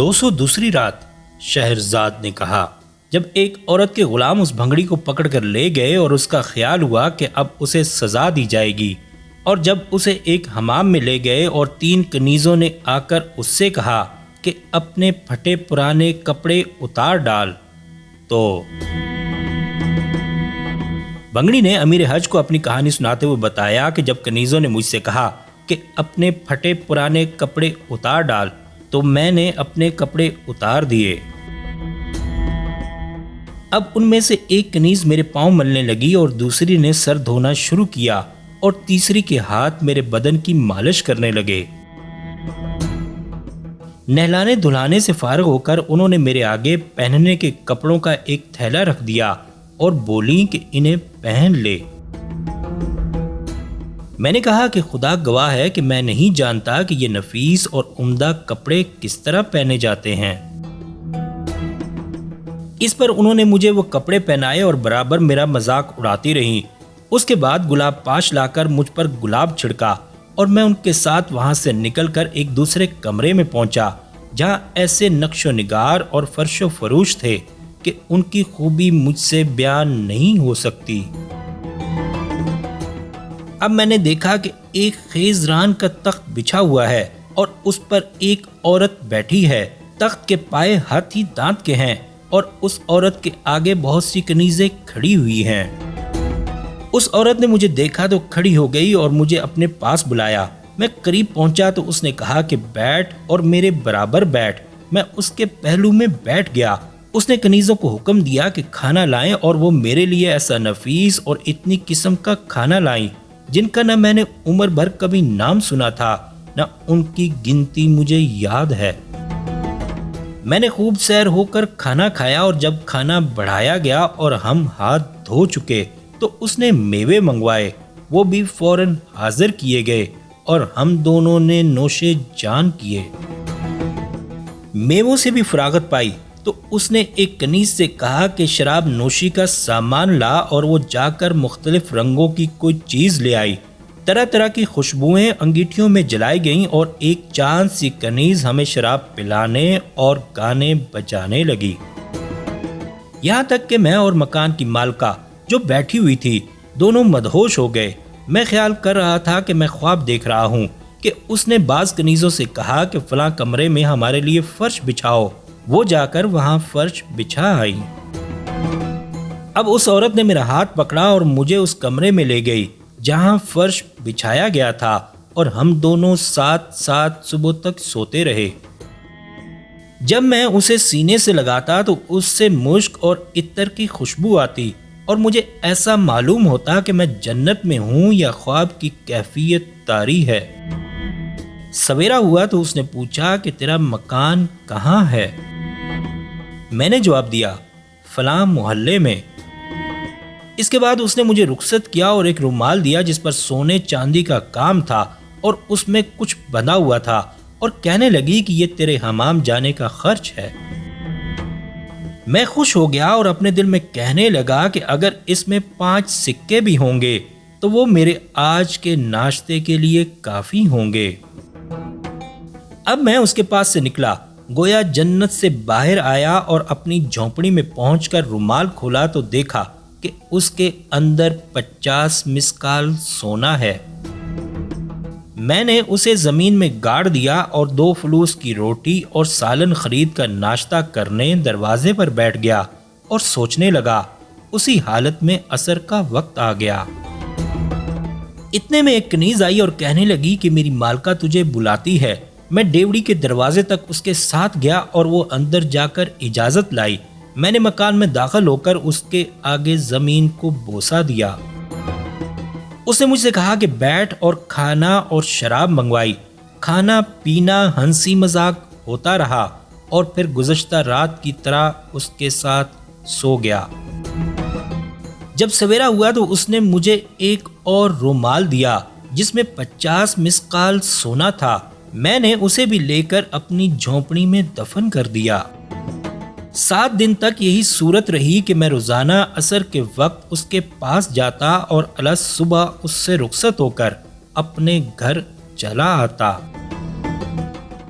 202 رات شہرزاد نے کہا، جب ایک عورت کے غلام اس بھنگڑی کو پکڑ کر لے گئے اور اس کا خیال ہوا کہ اب اسے سزا دی جائے گی، اور جب اسے ایک حمام میں لے گئے اور 3 کنیزوں نے آ کر اس سے کہا کہ اپنے پھٹے پرانے کپڑے اتار ڈال، تو بھنگڑی نے امیر حج کو اپنی کہانی سناتے ہوئے بتایا کہ جب کنیزوں نے مجھ سے کہا کہ اپنے پھٹے پرانے کپڑے اتار ڈال تو میں نے اپنے کپڑے اتار دیے۔ اب ان میں سے ایک کنیز میرے پاؤں ملنے لگی اور دوسری نے سر دھونا شروع کیا اور تیسری کے ہاتھ میرے بدن کی مالش کرنے لگے۔ نہلانے دھلانے سے فارغ ہو کر انہوں نے میرے آگے پہننے کے کپڑوں کا ایک تھیلا رکھ دیا اور بولی کہ انہیں پہن لے۔ میں نے کہا کہ خدا گواہ ہے کہ میں نہیں جانتا کہ یہ نفیس اور عمدہ کپڑے کس طرح پہنے جاتے ہیں۔ اس پر انہوں نے مجھے وہ کپڑے پہنائے اور برابر میرا مذاق اڑاتی رہیں۔ اس کے بعد گلاب پاش لا کر مجھ پر گلاب چھڑکا اور میں ان کے ساتھ وہاں سے نکل کر ایک دوسرے کمرے میں پہنچا جہاں ایسے نقش و نگار اور فرش و فروش تھے کہ ان کی خوبی مجھ سے بیان نہیں ہو سکتی۔ اب میں نے دیکھا کہ ایک خیزران کا تخت بچھا ہوا ہے اور اس پر ایک عورت بیٹھی ہے۔ تخت کے پائے ہاتھی دانت کے ہیں اور اس عورت کے آگے بہت سی کنیزیں کھڑی ہوئی ہیں۔ اس عورت نے مجھے دیکھا تو کھڑی ہو گئی اور مجھے اپنے پاس بلایا۔ میں قریب پہنچا تو اس نے کہا کہ بیٹھ اور میرے برابر بیٹھ۔ میں اس کے پہلو میں بیٹھ گیا۔ اس نے کنیزوں کو حکم دیا کہ کھانا لائیں اور وہ میرے لیے ایسا نفیس اور اتنی قسم کا کھانا لائیں جن کا نہ میں نے عمر بھر کبھی نام سنا تھا، نہ ان کی گنتی مجھے یاد ہے۔ میں نے خوب سیر ہو کر کھانا کھایا اور جب کھانا بڑھایا گیا اور ہم ہاتھ دھو چکے تو اس نے میوے منگوائے، وہ بھی فوراً حاضر کیے گئے اور ہم دونوں نے نوشے جان کیے۔ میووں سے بھی فراغت پائی تو اس نے ایک کنیز سے کہا کہ شراب نوشی کا سامان لا اور وہ جا کر مختلف رنگوں کی کوئی چیز لے آئی۔ طرح طرح کی خوشبوئیں انگیٹھیوں میں جلائی گئیں اور ایک چاند سی کنیز ہمیں شراب پلانے اور گانے بجانے لگی، یہاں تک کہ میں اور مکان کی مالکہ جو بیٹھی ہوئی تھی دونوں مدہوش ہو گئے۔ میں خیال کر رہا تھا کہ میں خواب دیکھ رہا ہوں کہ اس نے بعض کنیزوں سے کہا کہ فلاں کمرے میں ہمارے لیے فرش بچھاؤ۔ وہ جا کر وہاں فرش بچھا آئی۔ اب اس عورت نے میرا ہاتھ پکڑا اور مجھے اس کمرے میں لے گئی جہاں فرش بچھایا گیا تھا اور ہم دونوں ساتھ ساتھ صبح تک سوتے رہے۔ جب میں اسے سینے سے لگاتا تو اس سے مشک اور عطر کی خوشبو آتی اور مجھے ایسا معلوم ہوتا کہ میں جنت میں ہوں یا خواب کی کیفیت طاری ہے۔ سویرا ہوا تو اس نے پوچھا کہ تیرا مکان کہاں ہے؟ میں نے جواب دیا، فلاں محلے میں۔ اس کے بعد اس نے مجھے رخصت کیا اور ایک رومال دیا جس پر سونے چاندی کا کام تھا اور اس میں کچھ بندھا ہوا تھا، اور کہنے لگی کہ یہ تیرے حمام جانے کا خرچ ہے۔ میں خوش ہو گیا اور اپنے دل میں کہنے لگا کہ اگر اس میں 5 سکے بھی ہوں گے تو وہ میرے آج کے ناشتے کے لیے کافی ہوں گے۔ اب میں اس کے پاس سے نکلا، گویا جنت سے باہر آیا اور اپنی جھونپڑی میں پہنچ کر رومال کھولا تو دیکھا کہ اس کے اندر 50 مسکال سونا ہے۔ میں نے اسے زمین میں گاڑ دیا اور 2 فلوس کی روٹی اور سالن خرید کر ناشتہ کرنے دروازے پر بیٹھ گیا اور سوچنے لگا۔ اسی حالت میں عصر کا وقت آ گیا۔ اتنے میں ایک کنیز آئی اور کہنے لگی کہ میری مالکہ تجھے بلاتی ہے۔ میں ڈیوڑی کے دروازے تک اس کے ساتھ گیا اور وہ اندر جا کر اجازت لائی۔ میں نے مکان میں داخل ہو کر اس کے آگے زمین کو بوسہ دیا۔ اس نے مجھ سے کہا کہ بیٹھ اور کھانا اور شراب منگوائی۔ کھانا پینا ہنسی مذاق ہوتا رہا اور پھر گزشتہ رات کی طرح اس کے ساتھ سو گیا۔ جب سویرا ہوا تو اس نے مجھے ایک اور رومال دیا جس میں 50 مسکال سونا تھا۔ میں نے اسے بھی لے کر اپنی جھونپڑی میں دفن کر دیا۔ 7 دن تک یہی صورت رہی کہ میں روزانہ عصر کے وقت اس کے پاس جاتا اور علی صبح اس سے رخصت ہو کر اپنے گھر چلا آتا۔